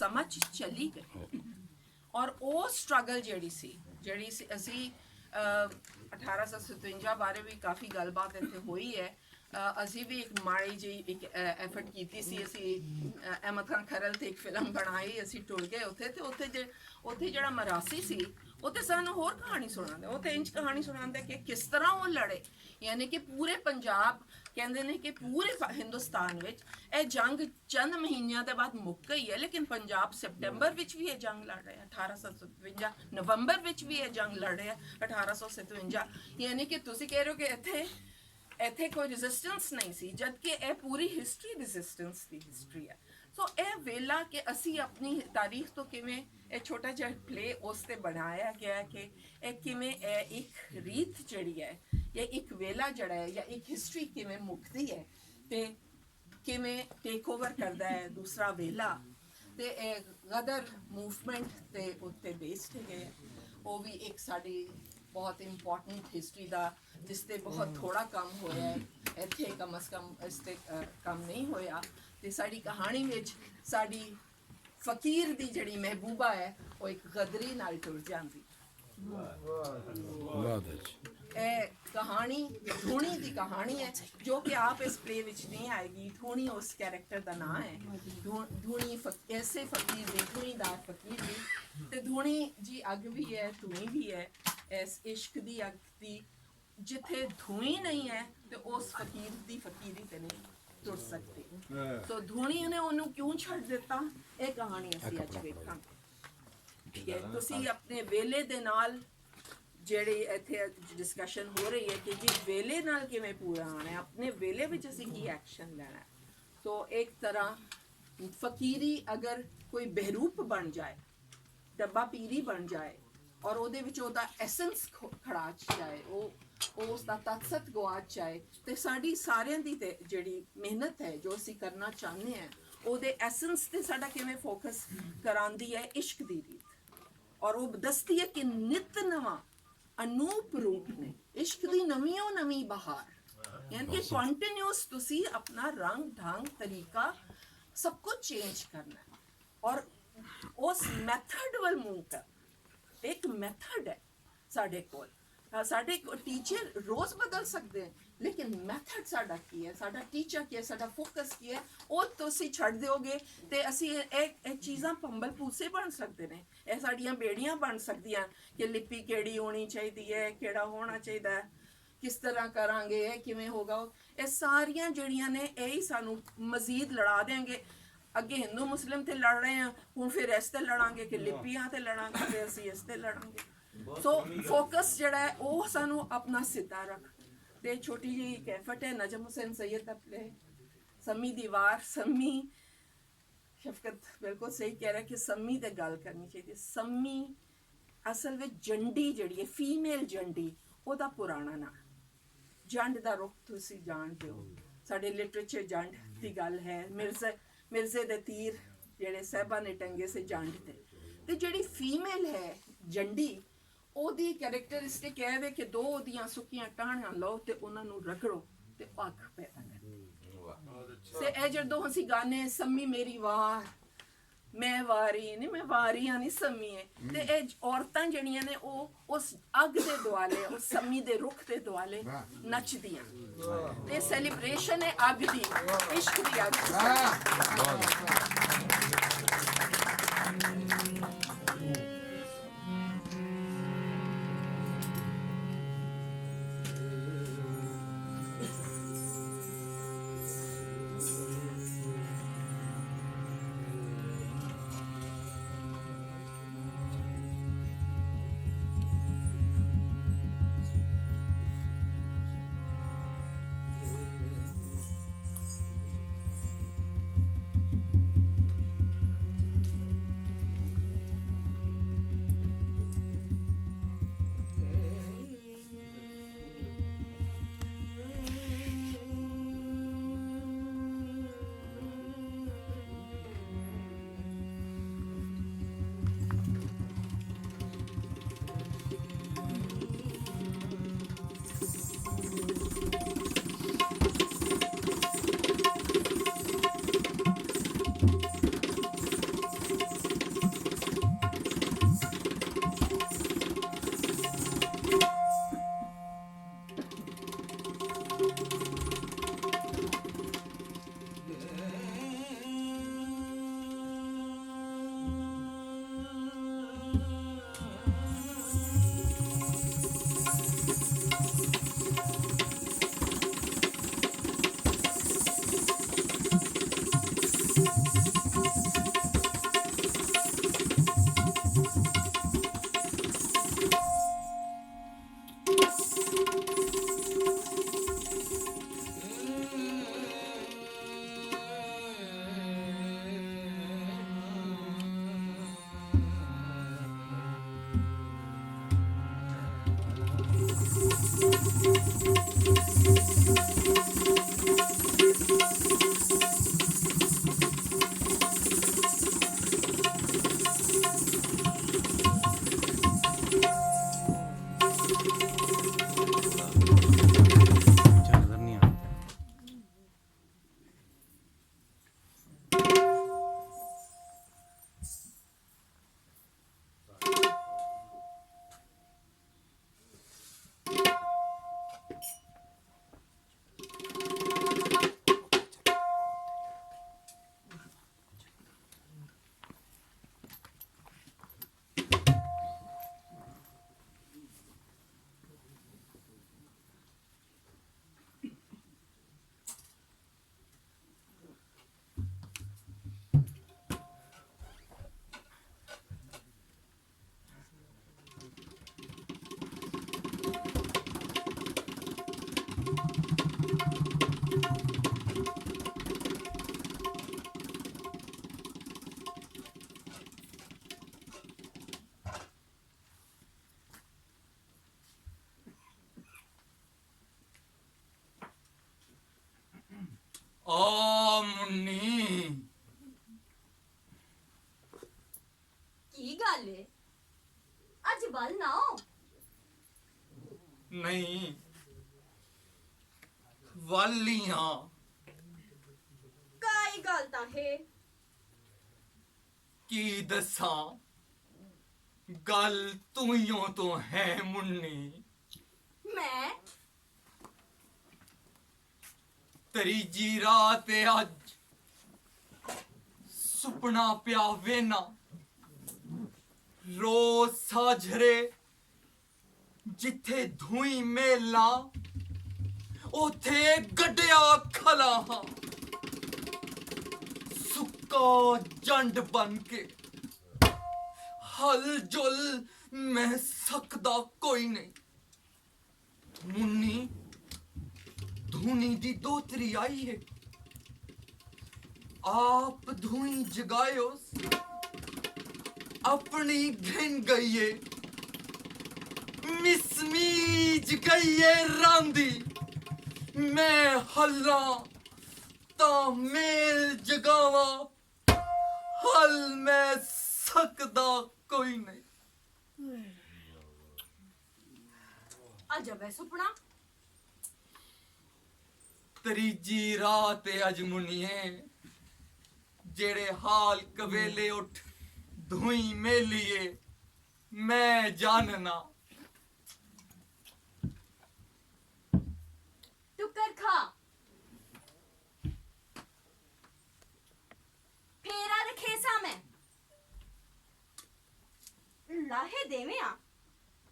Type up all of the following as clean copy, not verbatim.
ਸਮਾਂ ਚਲੀ ਗਈ। ਔਰ ਉਹ ਸਟਰਗਲ ਜਿਹੜੀ ਸੀ ਅਸੀਂ 1857 ਬਾਰੇ ਵੀ ਕਾਫੀ ਗੱਲਬਾਤ ਇੱਥੇ ਹੋਈ ਹੈ। ਅਸੀਂ ਵੀ ਇੱਕ ਮਾੜੀ ਜਿਹੀ ਇੱਕ ਐਫਰਟ ਕੀਤੀ ਸੀ। ਅਸੀਂ ਅਹਿਮਦ ਖਾਨ ਖਰਲ ਤੇ ਇੱਕ ਫਿਲਮ ਬਣਾਈ, ਅਸੀਂ ਟੁਰ ਗਏ ਉੱਥੇ, ਤੇ ਉੱਥੇ ਜਿਹੜਾ ਮਰਾਸੀ ਸੀ ਉਹ ਤੇ ਸਾਨੂੰ ਹੋਰ ਕਹਾਣੀ ਸੁਣਾਉਂਦਾ। ਉਹ ਤੇ ਇੰਜ ਕਹਾਣੀ ਸੁਣਾਉਂਦਾ ਕਿ ਕਿਸ ਤਰ੍ਹਾਂ ਉਹ ਲੜੇ, ਯਾਨੀ ਕਿ ਪੂਰੇ ਪੰਜਾਬ, ਕਹਿੰਦੇ ਨੇ ਕਿ ਪੂਰੇ ਹਿੰਦੁਸਤਾਨ ਵਿੱਚ ਇਹ ਜੰਗ ਚੰਦ ਮਹੀਨਿਆਂ ਦੇ ਬਾਅਦ ਮੁੱਕ ਗਈ ਹੈ, ਲੇਕਿਨ ਪੰਜਾਬ ਸੈਪਟੈਂਬਰ ਵਿੱਚ ਵੀ ਇਹ ਜੰਗ ਲੜ ਰਿਹਾ, 1857 ਨਵੰਬਰ ਵਿੱਚ ਵੀ ਇਹ ਜੰਗ ਲੜ ਰਿਹਾ 1857। ਯਾਨੀ ਕਿ ਤੁਸੀਂ ਕਹਿ ਰਹੇ ਹੋ ਕਿ ਇੱਥੇ ਕੋਈ ਰੈਜ਼ਿਸਟੈਂਸ ਨਹੀਂ ਸੀ, ਜਦਕਿ ਇਹ ਪੂਰੀ ਹਿਸਟਰੀ ਰੈਜ਼ਿਸਟੈਂਸ ਦੀ ਹਿਸਟਰੀ ਹੈ। ਸੋ ਇਹ ਵੇਲਾ ਕਿ ਅਸੀਂ ਆਪਣੀ ਤਾਰੀਖ ਤੋਂ ਕਿਵੇਂ ਇਹ ਛੋਟਾ ਜਿਹਾ ਪਲੇ ਉਸ ਤੇ ਬਣਾਇਆ ਗਿਆ ਕਿ ਇਹ ਕਿਵੇਂ ਇਹ ਇੱਕ ਰੀਤ ਜਿਹੜੀ ਹੈ ਜਾਂ ਇੱਕ ਵੇਲਾ ਜਿਹੜਾ ਹੈ ਜਾਂ ਇੱਕ ਹਿਸਟਰੀ ਕਿਵੇਂ ਮੁੱਕਦੀ ਹੈ ਤੇ ਕਿਵੇਂ ਟੇਕ ਓਵਰ ਕਰਦਾ ਹੈ ਦੂਸਰਾ ਵੇਲਾ। ਤੇ ਇਹ ਗਦਰ ਮੂਵਮੈਂਟ ਤੇ ਉੱਤੇ ਬੇਸਡ ਹੈਗੇ। ਉਹ ਵੀ ਇੱਕ ਸਾਡੀ ਬਹੁਤ ਇੰਪੋਰਟੈਂਟ ਹਿਸਟਰੀ ਦਾ ਜਿਸ ਤੇ ਬਹੁਤ ਥੋੜਾ ਕੰਮ ਹੋਇਆ ਹੈ, ਇੱਥੇ ਕਮ ਅਜ਼ ਕਮ ਇਸ ਤੇ ਕੰਮ ਨਹੀਂ ਹੋਇਆ। ਤੇ ਸਾਡੀ ਕਹਾਣੀ ਵਿੱਚ ਸਾਡੀ ਫਕੀਰ ਦੀ ਜਿਹੜੀ ਮਹਿਬੂਬਾ ਹੈ ਉਹ ਇੱਕ ਗਦਰੀ ਨਾਲ ਟੁਰ ਜਾਂਦੀ। ਇਹ ਕਹਾਣੀ ਧੂਣੀ ਦੀ ਕਹਾਣੀ ਹੈ ਜੋ ਕਿ ਆਪ ਇਸ ਪਲੇ ਵਿੱਚ ਨਹੀਂ ਆਏਗੀ। ਧੂਣੀ ਉਸ ਕੈਰੈਕਟਰ ਦਾ ਨਾਂ ਹੈ। ਧੂਣੀ ਐਸੇ ਫਕੀਰ ਦੀ, ਧੂਣੀਦਾਰ ਫਕੀਰ ਦੀ। ਤੇ ਧੂਣੀ ਜੀ ਅੱਗ ਵੀ ਹੈ, ਧੂਣੀ ਵੀ ਹੈ, ਇਸ ਇਸ਼ਕ ਦੀ ਅੱਗ ਦੀ। ਜਿੱਥੇ ਧੂਣੀ ਨਹੀਂ ਹੈ ਤੇ ਉਸ ਫਕੀਰ ਦੀ ਫਕੀਰੀ ਤੇ ਨਹੀਂ ਟੁਰ ਸਕਦੀ। ਸੋ ਧੂਣੀ ਨੇ ਉਹਨੂੰ ਕਿਉਂ ਛੱਡ ਦਿੱਤਾ, ਇਹ ਕਹਾਣੀ ਅਸੀਂ ਅੱਜ ਵੇਖਾਂਗੇ। ਤੁਸੀਂ ਆਪਣੇ ਵੇਲੇ ਦੇ ਨਾਲ ਜਿਹੜੀ ਇੱਥੇ ਡਿਸਕਸ਼ਨ ਹੋ ਰਹੀ ਹੈ ਕਿ ਜੀ ਵੇਲੇ ਨਾਲ ਕਿਵੇਂ ਪੂਰਾ ਆਉਣਾ ਹੈ, ਆਪਣੇ ਵੇਲੇ ਵਿੱਚ ਅਸੀਂ ਕੀ ਐਕਸ਼ਨ ਲੈਣਾ ਹੈ। ਸੋ ਇੱਕ ਤਰ੍ਹਾਂ ਫਕੀਰੀ ਅਗਰ ਕੋਈ ਬਹਿਰੂਪ ਬਣ ਜਾਏ, ਡੱਬਾ ਪੀਰੀ ਬਣ ਜਾਏ ਔਰ ਉਹਦੇ ਵਿੱਚ ਉਹਦਾ ਐਸੈਂਸ ਖੜਾਚ ਜਾਏ, ਉਹ ਉਸ ਦਾ ਤਤਸਤ ਗਵਾਚ ਜਾਏ, ਤੇ ਸਾਡੀ ਸਾਰਿਆਂ ਦੀ ਤੇ ਜਿਹੜੀ ਮਿਹਨਤ ਹੈ ਜੋ ਅਸੀਂ ਕਰਨਾ ਚਾਹੁੰਦੇ ਹਾਂ ਉਹਦੇ ਐਸੈਂਸ ਤੇ ਸਾਡਾ ਕਿਵੇਂ ਫੋਕਸ ਕਰਾਂਦੀ ਹੈ ਇਸ਼ਕ ਦੀ ਰੀਤ। ਔਰ ਉਹ ਦੱਸਦੀ ਹੈ ਕਿ ਨਿਤ ਨਵਾਂ ਅਨੂਪ ਰੂਪ ਨੇ ਇਸ਼ਕ ਦੀ ਨਵੀਂ ਨਵੀਂ ਬਹਾਰ, ਯਾਨੀ ਕਿ ਕੰਟੀਨਿਊਸ ਤੁਸੀਂ ਆਪਣਾ ਰੰਗ ਢੰਗ ਤਰੀਕਾ ਸਭ ਕੁਝ ਚੇਂਜ ਕਰਨਾ ਹੈ। ਔਰ ਉਸ ਮੈਥਡ ਵੱਲ ਮੂਵ ਕਰ, ਇੱਕ ਮੈਥਡ ਹੈ ਸਾਡੇ ਕੋਲ। ਸਾਡੇ ਟੀਚਰ ਰੋਜ਼ ਬਦਲ ਸਕਦੇ ਹਨ, ਲੇਕਿਨ ਮੈਥਡ ਸਾਡਾ ਕੀ ਹੈ, ਸਾਡਾ ਟੀਚਰ ਕੀ ਹੈ, ਸਾਡਾ ਫੋਕਸ ਕੀ ਹੈ, ਉਹ ਤੁਸੀਂ ਛੱਡ ਦਿਓਗੇ ਤੇ ਅਸੀਂ ਇਹ ਚੀਜ਼ਾਂ ਪੰਬਲ ਪੂਸੇ ਬਣ ਸਕਦੇ ਨੇ। ਇਹ ਸਾਡੀਆਂ ਬੇੜੀਆਂ ਬਣ ਸਕਦੀਆਂ ਕਿ ਲਿਪੀ ਕਿਹੜੀ ਹੋਣੀ ਚਾਹੀਦੀ ਹੈ, ਕਿਹੜਾ ਹੋਣਾ ਚਾਹੀਦਾ ਹੈ, ਕਿਸ ਤਰ੍ਹਾਂ ਕਰਾਂਗੇ, ਇਹ ਕਿਵੇਂ ਹੋਗਾ। ਇਹ ਸਾਰੀਆਂ ਜਿਹੜੀਆਂ ਨੇ ਇਹੀ ਸਾਨੂੰ ਮਜ਼ੀਦ ਲੜਾ ਦੇਣਗੇ। ਅੱਗੇ ਹਿੰਦੂ ਮੁਸਲਿਮ ਤੇ ਲੜ ਰਹੇ ਹਾਂ, ਹੁਣ ਫਿਰ ਇਸ ਤੇ ਲੜਾਂਗੇ ਕਿ ਲਿਪੀਆਂ ਤੇ ਲੜਾਂਗੇ, ਤੇ ਅਸੀਂ ਇਸ ਤੇ ਲੜਾਂਗੇ। ਸੋ ਫੋਕਸ ਜਿਹੜਾ ਹੈ ਉਹ ਸਾਨੂੰ ਆਪਣਾ ਸਿੱਧਾ ਰੱਖ। ਤੇ ਛੋਟੀ ਜਿਹੀ ਇੱਕ ਐਫਰਟ ਹੈ ਨਜਮ ਹੁਸੈਨ ਸੈਯਦ ਦਾ ਪਲੇ ਸੰਮੀ ਦੀ ਵਾਰ। ਸੰਮੀ, ਸ਼ਫਕਤ ਬਿਲਕੁਲ ਸਹੀ ਕਹਿ ਰਿਹਾ ਕਿ ਸੰਮੀ ਤੇ ਗੱਲ ਕਰਨੀ ਚਾਹੀਦੀ। ਸੰਮੀ ਅਸਲ ਵਿੱਚ ਜੰਡੀ ਜਿਹੜੀ ਹੈ, ਫੀਮੇਲ ਜੰਡੀ, ਉਹਦਾ ਪੁਰਾਣਾ ਨਾਂ। ਜੰਡ ਦਾ ਰੁੱਖ ਤੁਸੀਂ ਜਾਣਦੇ ਹੋ, ਸਾਡੇ ਲਿਟਰੇਚਰ ਜੰਡ ਦੀ ਗੱਲ ਹੈ। ਮਿਰਜ਼ੇ ਦੇ ਤੀਰ ਜਿਹੜੇ ਸਾਹਿਬਾਂ ਨੇ ਟੰਗੇ ਸੇ ਜੰਡ ਤੇ ਜਿਹੜੀ ਫੀਮੇਲ ਹੈ ਜੰਡੀ, ਉਹਦੀ ਕੈਰੈਕਟਰਿਸਟਿਕ ਇਹ ਵੇ ਕਿ ਦੋ ਉਹਦੀਆਂ ਸੁੱਕੀਆਂ ਟਾਹਣੀਆਂ ਲਓ ਤੇ ਉਹਨਾਂ ਨੂੰ ਰਗੜੋ ਤੇ ਅੱਗ ਪੈਦਾ ਕਰੋ। ਤੇ ਇਹ ਜਦੋਂ ਅਸੀਂ ਗਾਣੇ ਸੰਮੀ ਮੇਰੀ ਵਾਰ, ਮੈਂ ਵਾਰੀ ਨਹੀਂ, ਮੈਂ ਵਾਰੀਆਂ ਨਹੀਂ ਸੰਮੀ ਹੈ, ਤੇ ਇਹ ਔਰਤਾਂ ਜਿਹੜੀਆਂ ਨੇ ਉਹ ਉਸ ਅੱਗ ਦੇ ਦੁਆਲੇ, ਉਸ ਸੰਮੀ ਦੇ ਰੁੱਖ ਦੇ ਦੁਆਲੇ ਨੱਚਦੀਆਂ। ਤੇ ਸੈਲੀਬ੍ਰੇਸ਼ਨ ਹੈ ਅੱਗ ਦੀ, ਇਸ਼ਕ ਦੀ ਅੱਗ। बाले अज बल ना हो नहीं वालियां काई गल ता है की दसां गल तूइयों तो है मुन्नी मैं तरीजी रात ए अज सुपना पिया वेना रोज साझरे जिथे धुई मेला उथे गड्डिया खला हां सुक्का जंड बन के हल जुल मैं सकदा कोई नहीं मुन्नी धूनी दी दोतरी आई है आप धुई जगायोस अपनी घिन गई है मिसमीज गई है रांदी मैं हल्ला ता मेल जगावा हल मैं सकदा कोई नहीं अजब है सुपना तरीजी रात अज मुनिए जेड़े हाल कवेले उठ धुई मेलिए मैं जानना टुकर खा फेरा रखे सा मैं लाहे देवे आ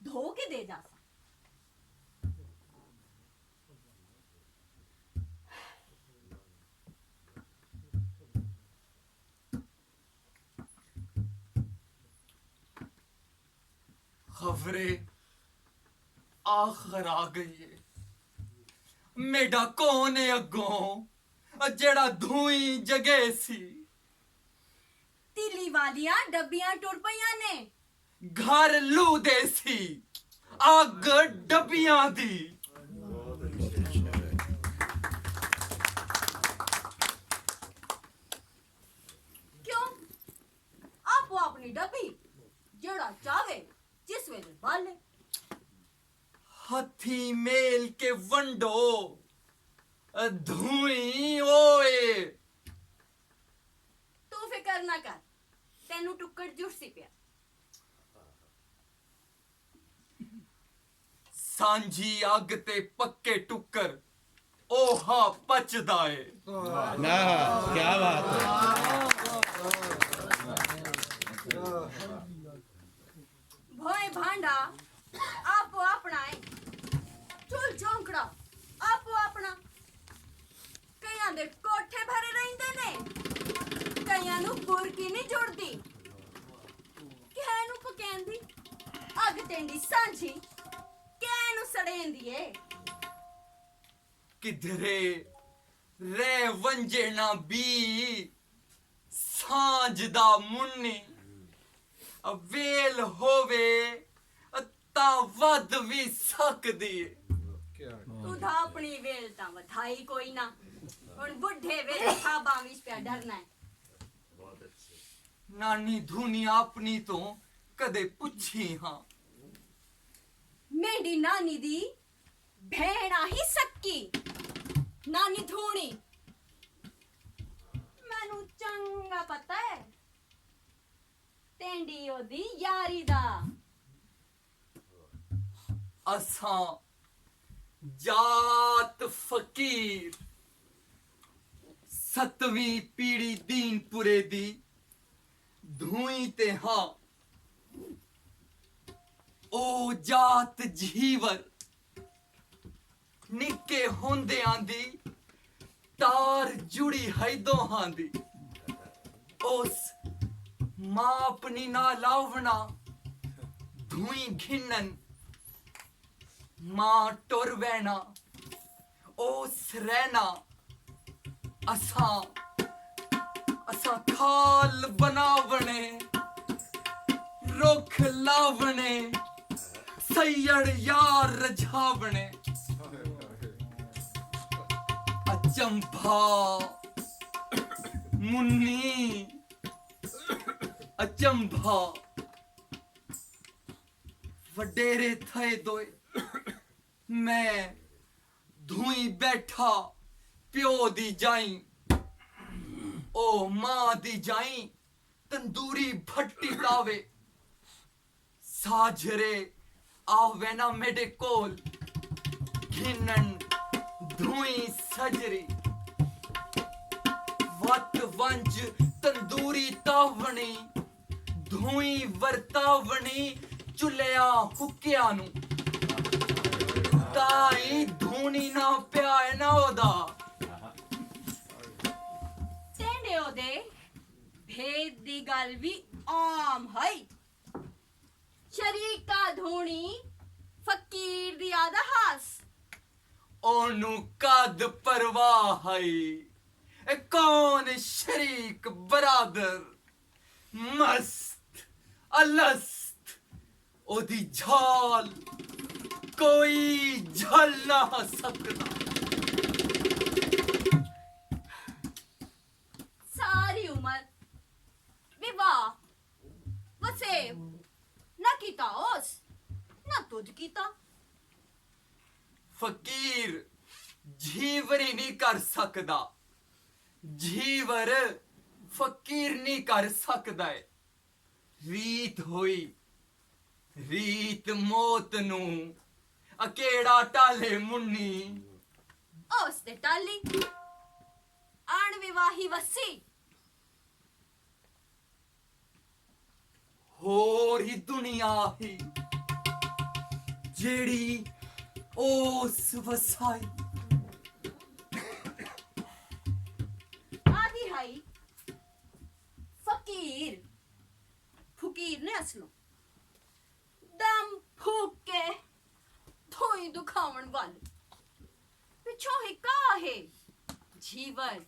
धो के दे जा सा खबरें आखिर आ गई है मेरा कौन है अगों जेड़ा धुई जगे सी तिली वालियां डब्बियां टुर पईयां ने घर लू दे सी अग डबियां दी क्यों आपो अपनी डब्बी जेड़ा चावे जिस वेले बाले हथी मेल के वंडो धुई ओए तू फिकर ना कर तेनू टुक्कड़ जुड़सी पिया सांझी अग ते पक्के टुक्कर ओहा पचदाए ना क्या बात है भोए भांडा आपो अपना है चुल चौंकड़ा आपो अपना कईयां दे कोठे भरे रहिंदे ने कईयां नू बुरकी नहीं जुड़दी किहे नू पकैंदी अग तेंदी सांझी किहे नू सड़ेंदी ए किधरे रे वंजे ना बी सांझ दा मुन्नी वेल होवे ता वध भी सकदी तू धा अपनी वेल ता वधाई कोई ना हुण बुढ़े वेले खाबा विच पिया डरना है नानी धुनी अपनी तो कदे पुछी हां मेरी नानी दी भेड़ा ही सक्की नानी धूनी मैनू चंगा पता है तेंडी ओदी यारी दा असां जात फकीर सतवीं पीढ़ी दीनपुरे दी धुई ते हां ओ जात जीवर निके होंदे आंदी तार जुड़ी है दोहां दी उस मां अपनी ना लावना धुई घिन्नन मां टुर वैना ओस रहना असां असां खाल बनावने रुख लावने सैयड़ यार रझावने अचंभा मुन्नी अचंभा वडेरे थे दोए मैं धुई बैठा प्यो दी जाई ओ मां दी जाई तंदूरी भट्टी तावे साजरे आवे ना मेरे कोल घिनन धुई सजरी वत वंज तंदूरी तावणी धुई वरतावणी चुलिया हुक्किया नु ताई धूनी ना प्याए ना ओदा तेंडे ओदे भेद दी गल भी आम है शरीका धोनी फकीर दी आदा हास ओनु कद परवाह है कौन शरीक बरादर मस्त अलस्त ओदी झाल कोई झल ना सकदा सारी उम्र विवाह वसेब ना कीता ओस ना तुझ कीता फकीर जीवरी नहीं कर सकदा जीवर फकीर नहीं कर सकदा है रीत होई रीत मौत नू अकेड़ा टाले मुन्नी ओस ते टाली आण विवाही वसी होर ही दुनिया ही जेड़ी ओस वसाई आदि हाई फकीर फकीर ने असलो दम फूक के धोई दुखावन वाले पिछो ही का है जीवर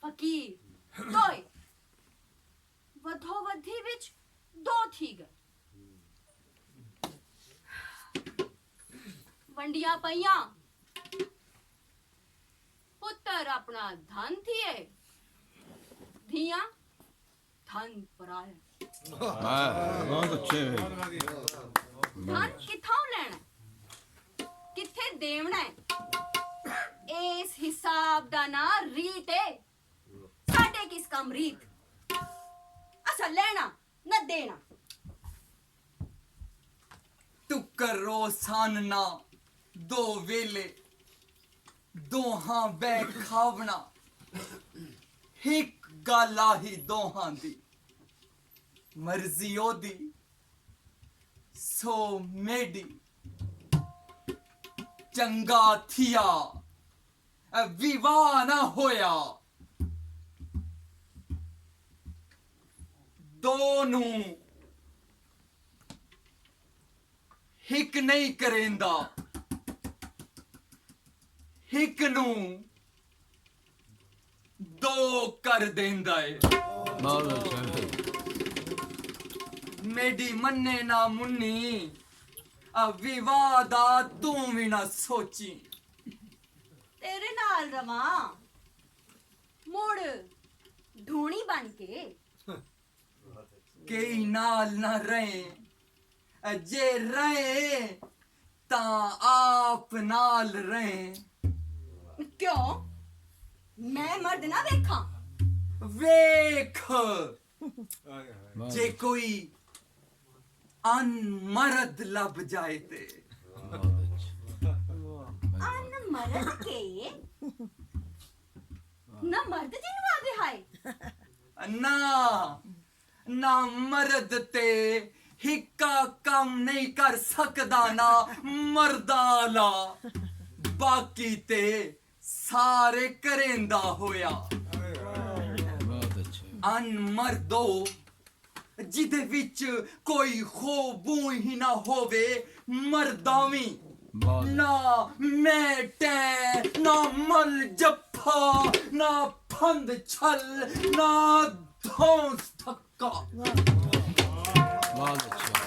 फकीर दोय वधो वधी विच दो थी गए वंडिया पईया पुत्र अपना धन थिए धिया धन पराया बहुत अच्छे धन किथों लेना किथे देवना है इस हिसाब दा ना रीत है साडे किस कम रीत असा लेना न देना टुकर रोसानना दो वेले दोहां बै खावना हिक गाला ही दोहां दी मर्जी ओदी सो मेडी चंगा थिया विवाह ना होया दोनों हिक नहीं करेंदा हिक नू दो कर देंदा है बहुत अच्छे मेडी मन्ने ना मुन्नी विवाह दा तू भी ना सोची तेरे नाल रवा मुड़ ढूणी बन के कई नाल ना रहे जे रहे ता आप नाल रहे क्यों मैं मर्द ना देखा वेख जे कोई अनमर्द लब जाए ते अन मर्द के न मर्द जिनवा दे हाय ना ना मर्द ते हिक्का कम नहीं कर सकदा ना मर्दाला बाकी ते सारे करेंदा होया बहुत अच्छे अनमर्दो जिदे विच कोई खूबू ही ना होवे मर्दावी बहुत ना मैटे ना मल जफ्फा ना फंद छल ना धौंस धक्का बहुत अच्छा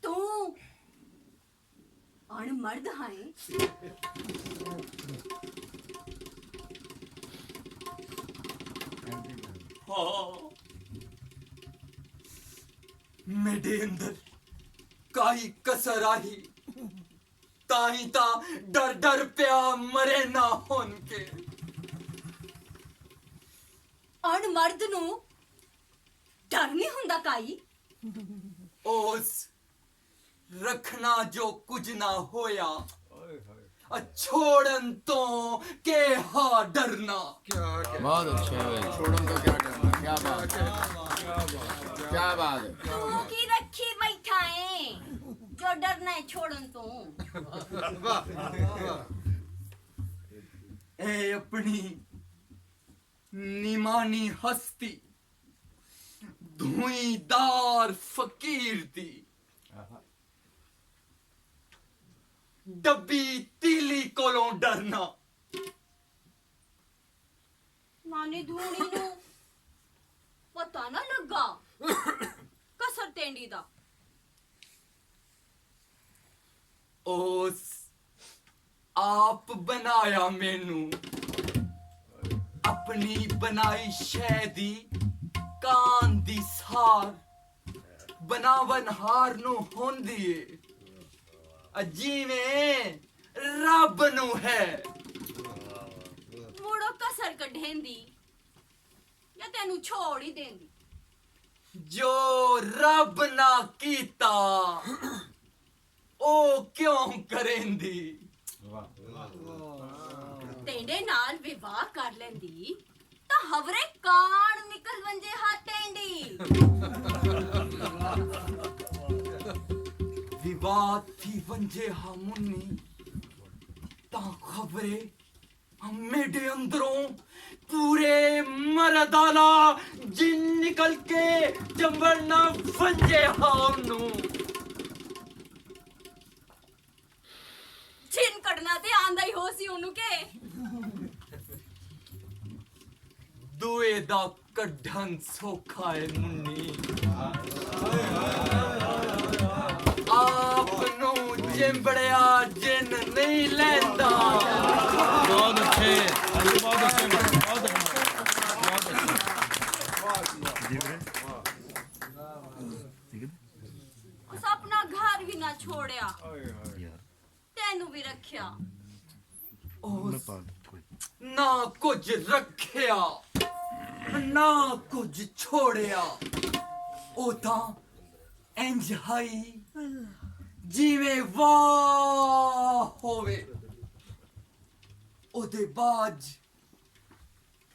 तू अन मर्द हाय जप्फा मेरे अंदर काई कसर आई ताही ता डर डर प्या मरे ना होन के ਅਣਮਰਦ ਨੂੰ ਡਰ ਨਹੀਂ ਹੁੰਦਾ ਕਾਈ ओस रखना जो कुछ ना होया छोड़न तो के हा डरना बहुत अच्छे है छोड़ो तो क्या करना क्या बात है क्या बात है ਤੂੰ ਕੀ ਰੱਖੀ ਬੈਠਾ ਏ ਜੋ ਡਰਨਾ ਹੈ ਛੋੜਨ ਤੋਂ ए अपनी निमानी हस्ती धुईदार फकीर दी डब्बी तीली कोलों डरना ਨਾਨੀ ਧੂਣੀ ਨੂੰ ਪਤਾ ਨਾ ਲੱਗਾ ਕਸਰ ਟੈਂਡੀ ਦਾ ओस आप बनाया मेनू अपनी बनाई शै दी कान दी सार बनावन हार नु होंदी ए जिवें रब नु है ਮੋੜੋ ਕਸਰ ਕੱਢੇਂਦੀ ਜਾਂ ਤੈਨੂੰ ਛੋੜ ਹੀ ਦੇਂਦੀ जो रब ना कीता ओ क्यों करेंदी ਟੈਂਡੇ ਨਾਲ ਵਿਵਾਹ ਕਰ ਲੈਂਦੀ ਤਾਂ ਹਵਰੇ ਕਾਣ ਨਿਕਲ ਵੰਜੇ ਹਾਂ ਟੈਂਡੀ विवाद थी वंजे हामुन्नी ता खबरे मेरे अंदरों पूरे मरदाला जिन निकल के जंबरना वंजे हामनू ਛਿਨ ਕੱਢਣਾ ਤੇ ਆਂਦਾ ਹੀ ਹੋ ਸੀ ਉਹਨੂੰ ਕੇ दुए दा कढ़न सोखा है मुन्नी आप नू चिंबड़िया जिन नहीं लेंदा बहुत अच्छे बहुत अच्छे बहुत अच्छे ਉਸ ਆਪਣਾ ਘਰ ਵੀ ਨਾ ਛੋੜਿਆ ਤੈਨੂੰ ਵੀ ਰੱਖਿਆ ओस ना कुछ रखिया ना कुछ छोड़िया ओ तां इंज हाई जिवें वाह होवे ओदे बाज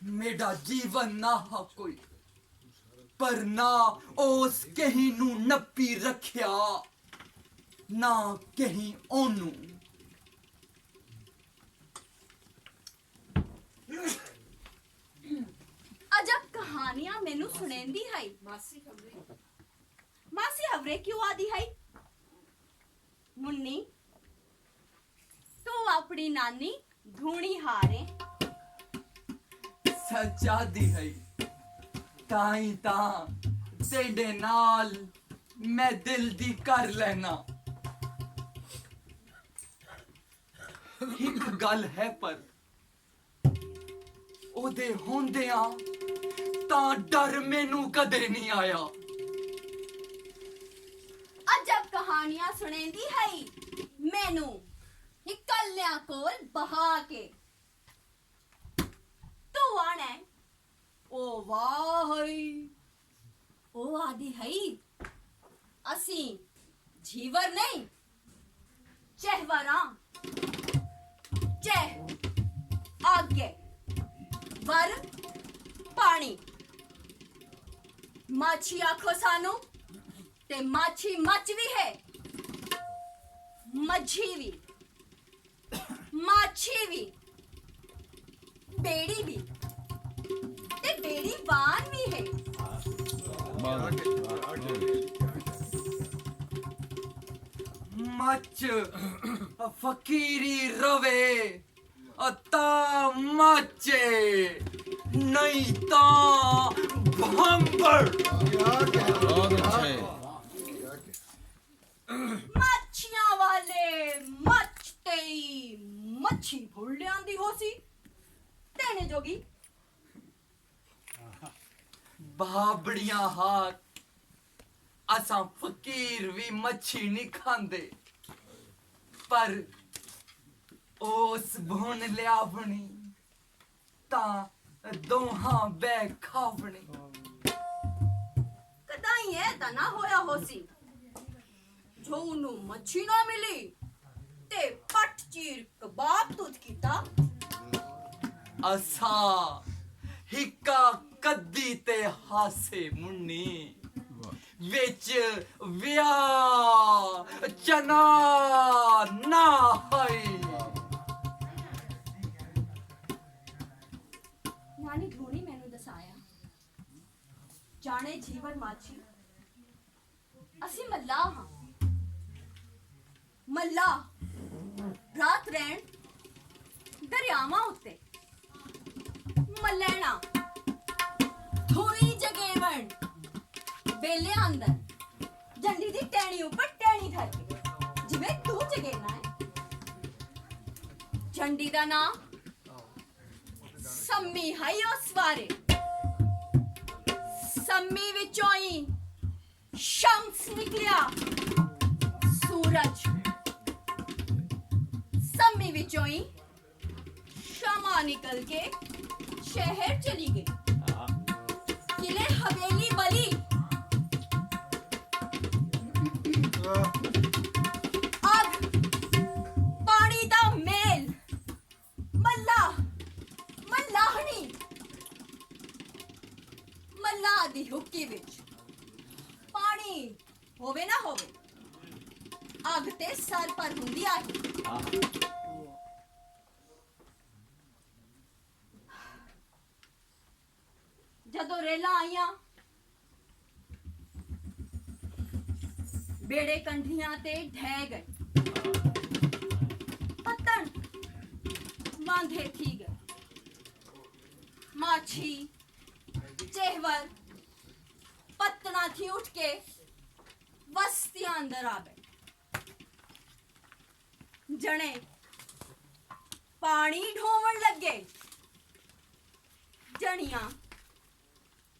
मेरा जीवन ना हा कोई पर ना ओस कहीं नू नप्पी रखिया ना कहीं ओनू ਅਜਬ ਕਹਾਣੀਆਂ ਮੈਨੂੰ ਸੁਣਾਉਂਦੀ ਹੈ ਮਾਸੀ ਖਬਰੇ ਮਾਸੀ ਹਵਰੇ ਕਿਉਂ ਆਦੀ ਹੈ ਮੁੰਨੀ ਤੂੰ ਆਪਣੀ ਨਾਨੀ ਧੂਣੀ ਹਾਰੇ सच्चादी है ताई ता तेरे नाल मैं दिल दी कर लेना एक गल है पर ओदे होंदियां तां डर मैनू कदे नहीं आया ਅਜਬ ਕਹਾਣੀਆਂ ਸੁਣਾਉਂਦੀ ਹੈ ਮੈਨੂੰ ਇਕੱਲਿਆਂ ਕੋਲ ਬਹਾ ਕੇ ਤੂੰ ਆਣਾ ਓ ਵਾਹ ਉਹ ਆਦੀ ਹੈ ਅਸੀਂ ਜੀਵਰ ਨਹੀਂ ਚਹਿਵਰਾਂ ਚਹਿ ਆਗੇ ਵਰ ਪਾਣੀ ਮਾਛੀ ਆਖੋ ਸਾਨੂੰ ਤੇ ਮਾਛੀ ਮੱਚ ਵੀ ਹੈ ਮੱਛੀ ਵੀ ਮਾਛੀ ਵੀ ਬੇੜੀ ਵੀ ਤੇ ਬੇੜੀ ਬਾਨ ਵੀ ਹੈ बहुत मच फकीरी रवे ता मचे नहीं ता भंबर बहुत अच्छे ਮੱਛੀਆਂ ਵਾਲੇ ਮੱਛਤੇ ਹੀ ਮੱਛੀ ਫੁੱਲ ਲਿਆਂਦੀ ਹੋ ਸੀ ਤੈਨੇ ਜੋਗੀ ਬਾਬੜੀਆਂ ਹਾਰ ਅਸਾਂ ਫਕੀਰ ਵੀ ਮੱਛੀ ਨਹੀਂ ਖਾਂਦੇ ਪਰ ਉਸ ਭੁਨ ਲਿਆਵਣੀ ਤਾਂ ਦੋਹਾਂ ਬੈ ਖਾਵਣੀ ਕਦਾਈ ਇਹ ਤਾਂ ਨਾ ਹੋਇਆ ਹੋਸੀ ਜੋ ਉਹਨੂੰ ਮੱਛੀ ਨਾ ਮਿਲੀ ਤੇ ਪੱਟ ਚੀਰ ਕਬਾਬ ਤੁਧ ਕੀਤਾ ਅਸਾਂ ਹਿੱਕਾ ਕੱਦੀ ਤੇ ਹਾਸੇ ਮੁੰਨੀ ਵਿੱਚ ਵਿਆਹ ਚਨਾ ਨਾ ਹੋਈ ਨਾਨੀ ਧੂਣੀ ਮੈਨੂੰ ਦਸਾਇਆ ਜਾਣੇ ਜੀਵਨ ਮਾਛੀ ਅਸੀਂ ਮੱਲਾ ਹਾਂ ਮੱਲਾ ਰਾਤ ਰਹਿਣ ਦਰਿਆਵਾਂ ਉੱਤੇ ਮੱਲੈਣਾ ਥੋੜੀ ਜਗੇਵਣ ਬੇਲਿਆਂ ਅੰਦਰ ਜੰਡੀ ਦੀ ਟੈਣੀ ਉੱਪਰ ਟੈਣੀ ਧਰ ਕੇ ਜਿਵੇਂ ਤੂੰ ਜਗੇਣਾ ਹੈ ਜੰਡੀ ਦਾ ਨਾਂ ਸੰਮੀ ਹੈ ਉਸ ਵਾਰੇ ਸੰਮੀ ਵਿੱਚੋਂ ਹੀ ਸ਼ਮਸ ਨਿਕਲਿਆ ਸੂਰਜ ਸੰਮੀ ਵਿੱਚੋਂ ਹੀ ਸ਼ਮਾ ਨਿਕਲ ਕੇ ਸ਼ਹਿਰ ਚਲੀ ਗਈ ਕਿਲੇ ਹਵੇਲੀ ਬਲੀ ਅੱਗ ਪਾਣੀ ਦਾ ਮੇਲ ਮੱਲਾ ਮੱਲਾਹਣੀ ਮੱਲਾ ਦੀ ਹੁੱਕੀ ਵਿੱਚ ਪਾਣੀ ਹੋਵੇ ਨਾ ਹੋਵੇ ਅੱਗ ਤੇ ਸਰ ਪਰ ਹੁੰਦੀ ਆਹੀ ਜਦੋਂ ਰੇਲਾਂ ਆਈਆਂ ਬੇੜੇ ਕੰਢੀਆਂ ਤੇ ਢਹਿ ਗਏ ਪੱਤਣ ਵਾਂਧੇ ਥੀ ਗਏ ਮਾਛੀ ਚਹਿਵਰ ਪੱਤਣਾ ਥੀ ਉੱਠ ਕੇ ਬਸਤੀਆਂ ਅੰਦਰ ਆ ਗਏ ਜਣੇ ਪਾਣੀ ਢੋਵਣ ਲੱਗੇ ਜਣੀਆਂ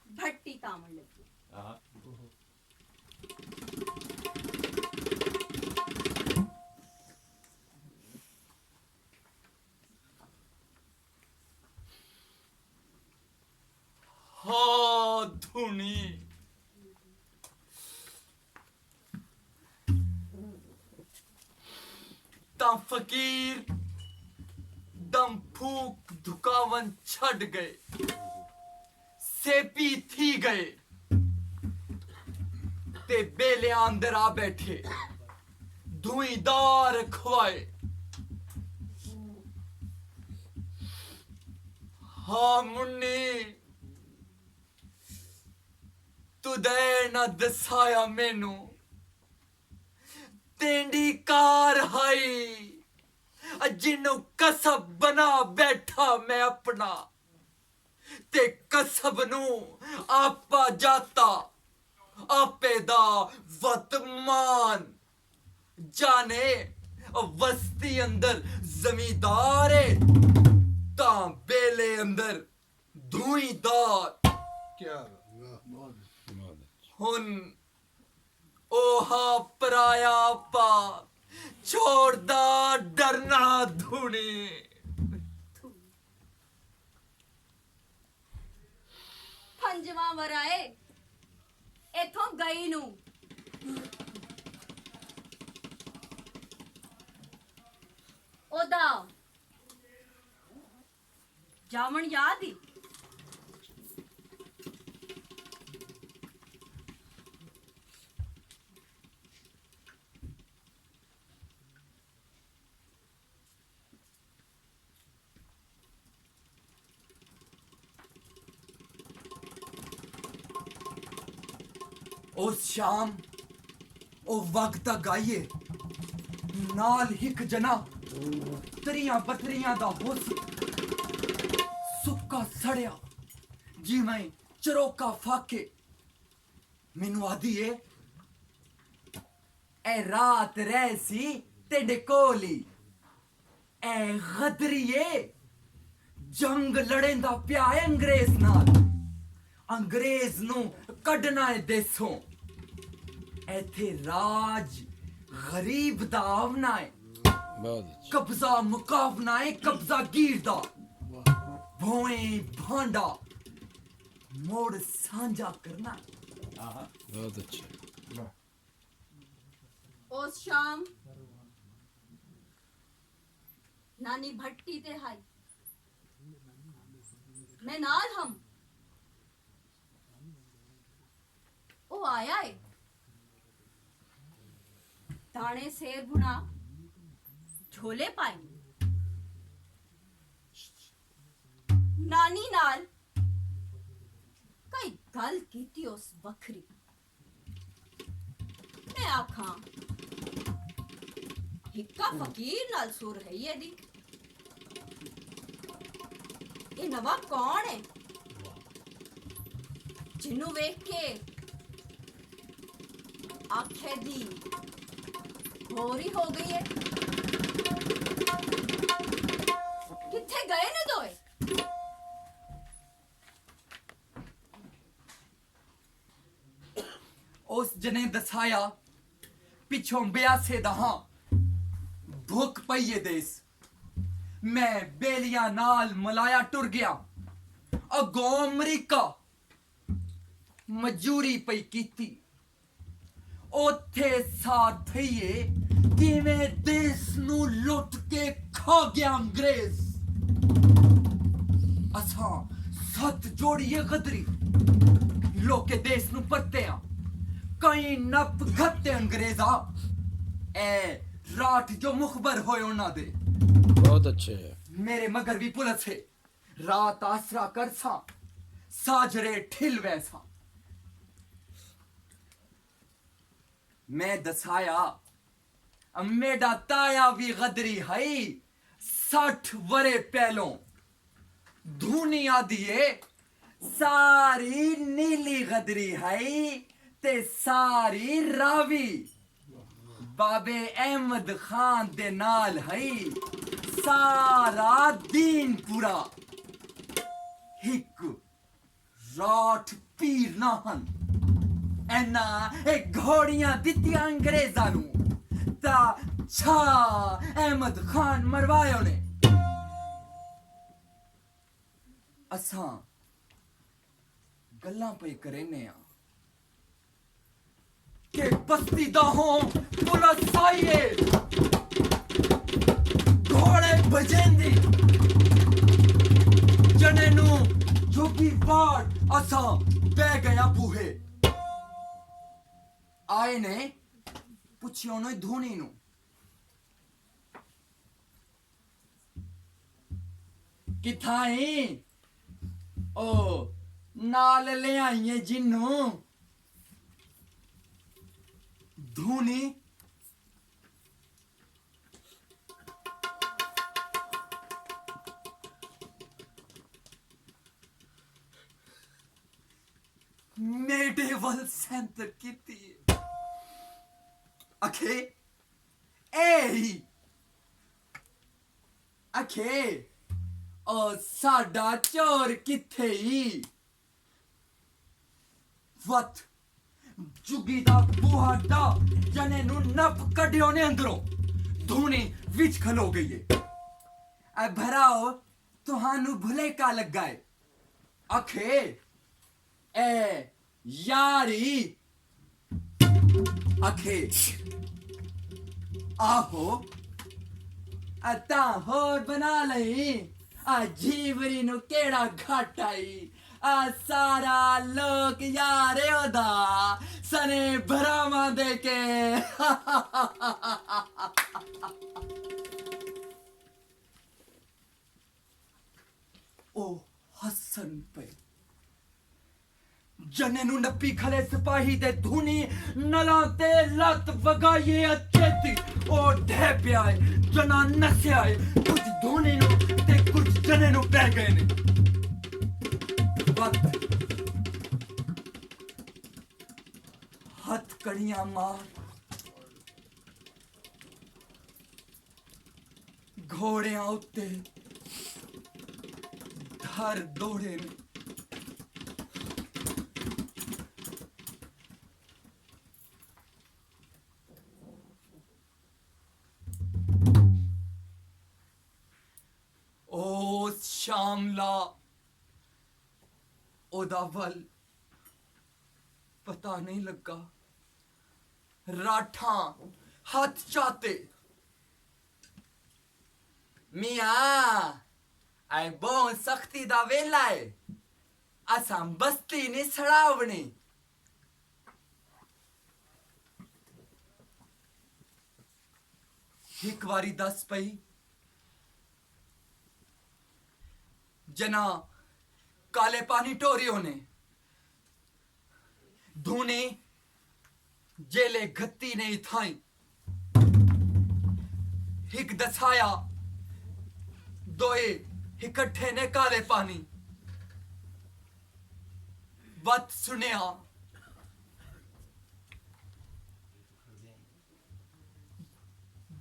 ਭੱਟੀ ਤਾਮਣ ਲੱਗੀ ਹਾਂ ਧੁਨੀ ਤਾਂ ਫਕੀਰ ਦਮ ਫੂਕ ਧੁਕਾਵਨ ਛੱਡ ਗਏ ਸੇਪੀ ਥੀ ਗਏ ਤੇ ਬੇਲਿਆਂ ਅੰਦਰ ਆ ਬੈਠੇ ਧੂਈਦਾਰ ਖਵਾਏ ਹਾਂ ਮੁੰਨੀ ਤੁਦੇ ਨਾ ਦਸਾਇਆ ਮੈਨੂੰ ਤੇਂਡੀ ਕਾਰ ਹਾਈ ਜਿਹਨੂੰ ਕਸਬ ਬਣਾ ਬੈਠਾ ਮੈਂ ਆਪਣਾ ਤੇ ਕਸਬ ਨੂੰ ਆਪਾ ਜਾਤਾ ਆਪੇ ਦਾ ਵਤਮਾਨ ਜਾਣੇ ਵਸਤੀ ਅੰਦਰ ਜ਼ਮੀਦਾਰ ਏ ਤਾਂ ਬੇਲੇ ਅੰਦਰ ਧੂਈਦਾਰ ਹੁਣ ओहा पराया पा छोड़दा डरना धुनी ਪੰਜਵਾਂ ਵਰਾਏ ਇਥੋਂ ਗਈ ਨੂੰ ਉਹਦਾ ਜਾਵਣ ਯਾਦ ਹੀ उस शाम ओ वक्त गाइए नाल हिक जना तरियां बथरियां दा हुस सुक्का सड़िया जी मैं चरोका फाके मैनू आदी ए रात रहसी तेरे कोली ए गदरिए जंग लड़ेंदा प्या अंग्रेज नाल ਅੰਗਰੇਜ਼ ਨੂੰ ਕੱਢਣਾ ਹੈ ਦੇਸੋਂ ਇੱਥੇ ਰਾਜ ਗਰੀਬ ਦਾ ਆਵਨਾ ਹੈ बहुत अच्छा कब्जा मुकाबना है कब्जा गिरदा भोए भांडा मोड़ साझा करना बहुत अच्छा ਉਸ ਸ਼ਾਮ ਨਾਨੀ ਭੱਟੀ ਤੇ ਹਾਈ ਮੈਂ ਨਾਲ ਹਮ ਉਹ ਆਇਆ ਏ ਤਾਣੇ ਸੇਰ ਬੁਣਾ ਝੋਲੇ ਪਾਏ ਨਾਨੀ ਨਾਲ ਕਈ ਗੱਲ ਕੀਤੀ ਉਸ ਵੱਖਰੀ ਮੈਂ ਆਖਾਂ ਹਿੱਕਾ ਫਕੀਰ ਨਾਲ ਸੁਰ ਹੈ ਇਹਦੀ ਇਹ ਨਵਾਂ ਕੌਣ ਹੈ ਜਿਹਨੂੰ ਵੇਖ ਕੇ ਆਖੇ ਦੀ ਹੋਰੀ ਹੋ ਗਈ ਹੈ ਕਿੱਥੇ ਗਏ ਨੇ ਦੋਏ ਉਸ ਜਨੇ ਦਸਾਇਆ ਪਿਛੋਂ 82 ਦਹਾਂ ਭੁੱਖ ਪਈਏ ਦੇਸ ਮੈਂ ਬੇਲੀਆਂ ਨਾਲ ਮਲਾਇਆ ਟੁਰ ਗਿਆ ਅਗੋਂ ਅਮਰੀਕਾ ਮਜ਼ਦੂਰੀ ਪਈ ਕੀਤੀ ਉੱਥੇ ਸਾਥ ਥਈਏ ਕਿਵੇਂ ਦੇਸ ਨੂੰ ਲੁੱਟ ਕੇ ਖਾ ਗਿਆ ਅੰਗਰੇਜ਼ ਅਸਾਂ ਸੱਤ ਜੋੜੀਏ ਗਦਰੀ ਲੋਕੇ ਦੇਸ ਨੂੰ ਪਰਤੇ ਆ ਕਈ ਨਪ ਘੱਤੇ ਅੰਗਰੇਜ਼ਾ ਐ ਰਾਤ ਜੋ ਮੁਖਬਰ ਹੋਏ ਉਹਨਾਂ ਦੇ बहुत अच्छे है ਮੇਰੇ ਮਗਰ ਵੀ ਪੁਲਿਸ ਹੈ ਰਾਤ ਆਸਰਾ ਕਰਸਾਂ ਸਾਜਰੇ ਠਿਲ ਵੈਸਾ ਮੈਂ ਦਸਾਇਆ ਮੇਰਾ ਤਾਇਆ ਵੀ ਗਦਰੀ ਹੈ 60 ਵਰੇ ਪਹਿਲੋਂ ਦੁਨੀਆ ਦੀਏ ਸਾਰੀ ਨੀਲੀ ਗਦਰੀ ਹੈ ਤੇ ਸਾਰੀ ਰਾਵੀ ਬਾਬੇ ਅਹਿਮਦ ਖਾਨ ਦੇ ਨਾਲ ਹੈ ਸਾਰਾ ਦੀਨ ਪੂਰਾ ਇੱਕ ਰਾਤ ਪੀਰ ਨਾ ਹਨ ਐਨਾ ਇਹ ਘੋੜੀਆਂ ਦਿੱਤੀਆਂ ਅੰਗਰੇਜ਼ਾਂ ਨੂੰ ਤਾਂ ਛਾ ਅਹਿਮਦ ਖਾਨ ਮਰਵਾਇਓ ਨੇ ਅਸਾਂ ਗੱਲਾਂ ਪਈ ਕਰੇਨੇ ਆ ਕਿ ਬਸਤੀ ਦਾ ਹੋਂ ਪੁਲਿਸ ਆਈਏ ਘੋੜੇ ਭਜੇਂਦੀ ਜਨੇ ਨੂੰ ਜੋਗੀ ਬਾੜ ਅਸਾਂ ਬਹਿ ਗਿਆ ਬੂਹੇ ਆਏ ਨੇ ਪੁੱਛਿਓ ਨੇ ਧੂਣੀ ਨੂੰ ਕਿਥਾਈ ਓ ਨਾਲ ਲਿਆਈਏ ਜਿੰਨੂੰ ਧੂਣੀ medieval center ਕੀਤੀ ਅਖੇ ਏ ਅਖੇ ਉਹ ਸਾਡਾ ਚੋਰ ਕਿੱਥੇ ਈ ਵਤ ਜੁਗੀ ਦਾ ਬੂਹਾ ਦਾ ਜਨੇ ਨੂੰ ਨੱਪ ਕੱਢਿਓ ਨੇ ਅੰਦਰੋਂ ਧੂਣੀ ਵਿੱਚ ਖਲੋ ਗਈ ਏ ਐ ਭਰਾਓ ਤੁਹਾਨੂੰ ਭੁਲੇਖਾ ਲੱਗਾ ਏ ਅਖੇ ਐ ਯਾਰੀ ਅਖੇ ਆਹੋ ਤਾਂ ਹੋਰ ਬਣਾ ਲਈ ਆ ਜੀਵਰੀ ਨੂੰ ਕਿਹੜਾ ਘਾਟ ਆਈ ਆ ਸਾਰਾ ਲੋਕ ਯਾਰੇ ਉਹਦਾ ਸਨੇ ਭਰਾਵਾਂ ਦੇ ਕੇ ਉਹ ਹੱਸਣ ਪਏ ਜਨੇ ਨੂੰ ਨੱਪੀ ਖਲੇ ਸਿਪਾਹੀ ਦੇ ਧੂਣੀ ਨਲਾਂ ਤੇ ਲੱਤ ਵਗਾਈਏ ਅਚੇਤੀ ਉਹ ਢੇ ਪਿਆ ਏ ਜਨਾ ਨਸਿਆ ਏ ਕੁਝ ਧੂਣੀ ਨੂੰ ਤੇ ਕੁਝ ਜਨੇ ਨੂੰ ਪੈ ਗਏ ਨੇ ਵਕਤ ਹੱਥ ਕੜੀਆਂ ਮਾਰ ਘੋੜਿਆਂ ਉੱਤੇ ਧਰ ਦੌੜੇ ਨੇ ओदा वल पता नहीं लगा राठा हाथ चाते मियां आई बहुत सख्ती दा वेला है असां बस्ती नहीं सड़ावनी एक वारी दस पई जना काले पानी टोरियो ने धूने जेले घत्ती नहीं थाई हिक दसाया दोए इकट्ठे ने काले पानी बत सुनिया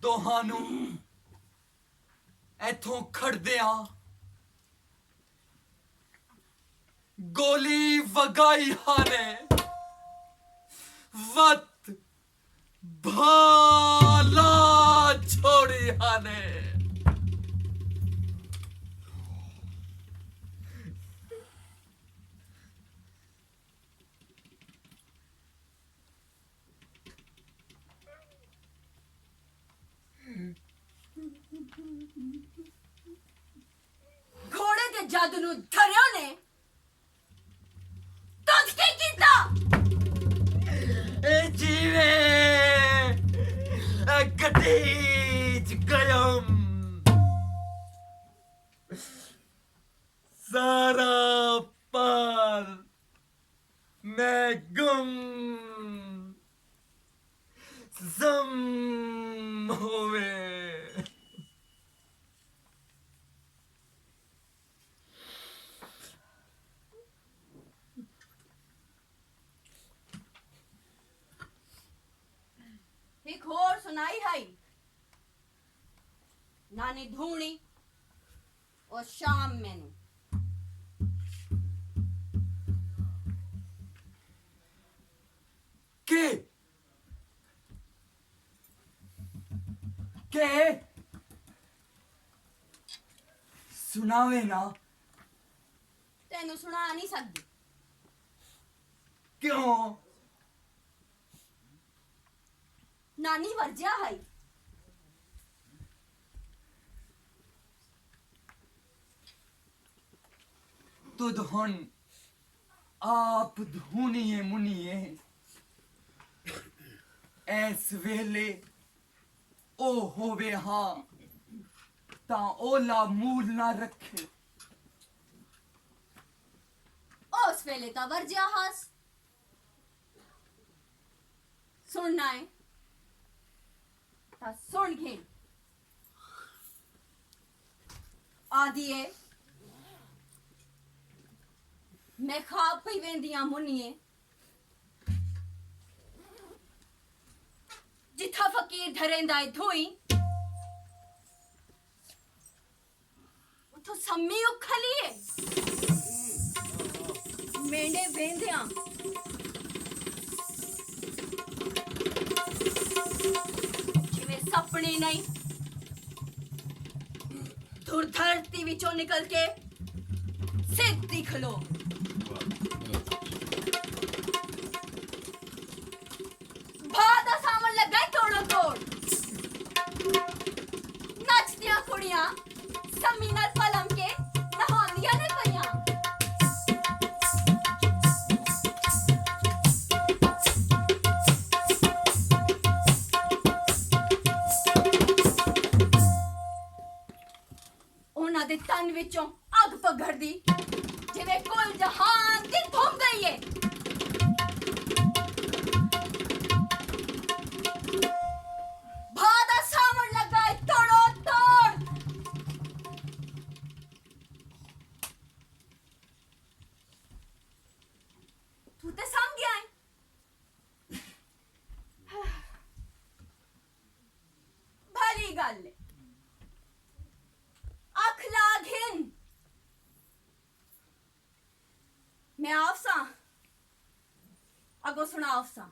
दोहानू एथों खड़दिया गोली वगाई हाने वत भाला छोड़ी हाने घोड़े के जादू नु धरियो ने तद के कीता ए जीवे गडीज गयम सारा पार मैं गुम जम होवे एक और सुनाई है नानी धूनी और शाम मैनू के सुनावे ना तेनू सुना नहीं सकती क्यों नानी वर्जिया है तो धुन आप धुनिए मुनिए ऐस वेले ओ होवे हाँ ता ओला मूल ना रखे उस वेले ता वर्जिया हास सुनना है ता सुन घेन आदि है मैं खाब पई वेंदियां मुनिए जिथा फकीर धरेंदा है धोई उठो सम्मी उखली है मेंढे वेंदियां जिवें सपने नहीं धुर धरती विचों निकल के सीधी खलो भादा सामन लगा तोड़ो तोड़ नचदियां कुड़ियां समीनर पलम के नहांदियां ने पईयां ਉਹਨਾਂ ਦੇ ਤਨ ਵਿੱਚੋਂ ਅੱਗ ਪਗੜਦੀ ਜਿਵੇਂ ਕੁੱਲ ਜਹਾਨ ਦੀ ਧੁੰਮ ਗਈ ਏ भादा सामन लगा है तोड़ो तोड़ तू ते सम गया है भली गल है अख लागिन मैं आवसा अगो सुना आवसा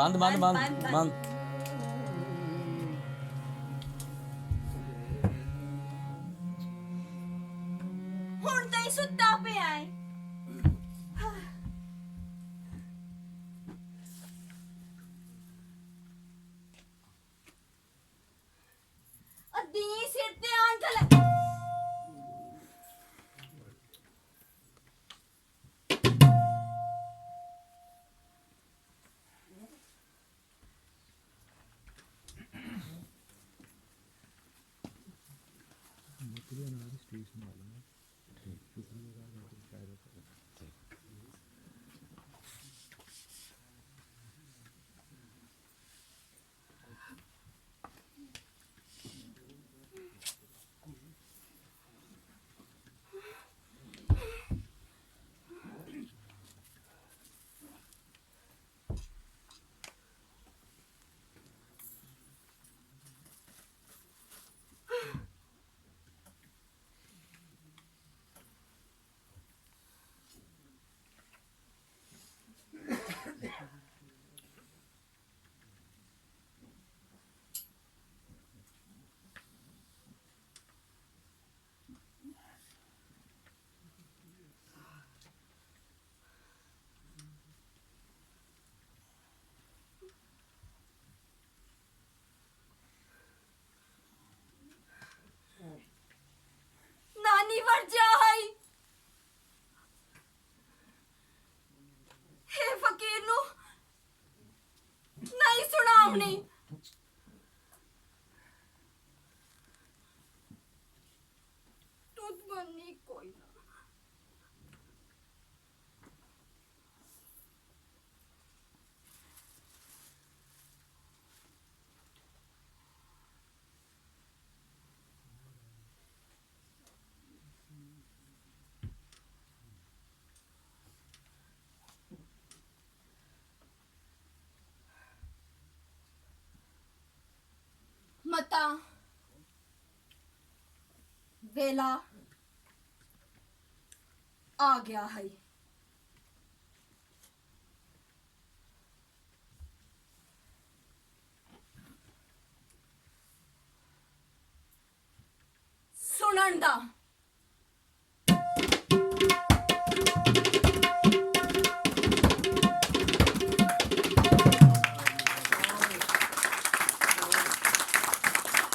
बंद बंद बंद बंद ਹੁਣ ਤਾਂ ਹੀ ਸੁੱਤਾ ਪਿਆ ਏ ਅੱਧੀ ਸਿਰ ਤੇ ਆਣ ਥਲੇ ਨਾਨੀ ਵਰਜਾ ਹੈ ਇਹ ਫਕੀਰ ਨੂੰ ਨਹੀਂ ਸੁਣਾਉਣੀ ਤੂੰ ਬਣੀ ਕੋਈ ਨਾ ਮਤਾ ਵੇਲਾ ਆ ਗਿਆ ਹੈ ਸੁਣਨ ਦਾ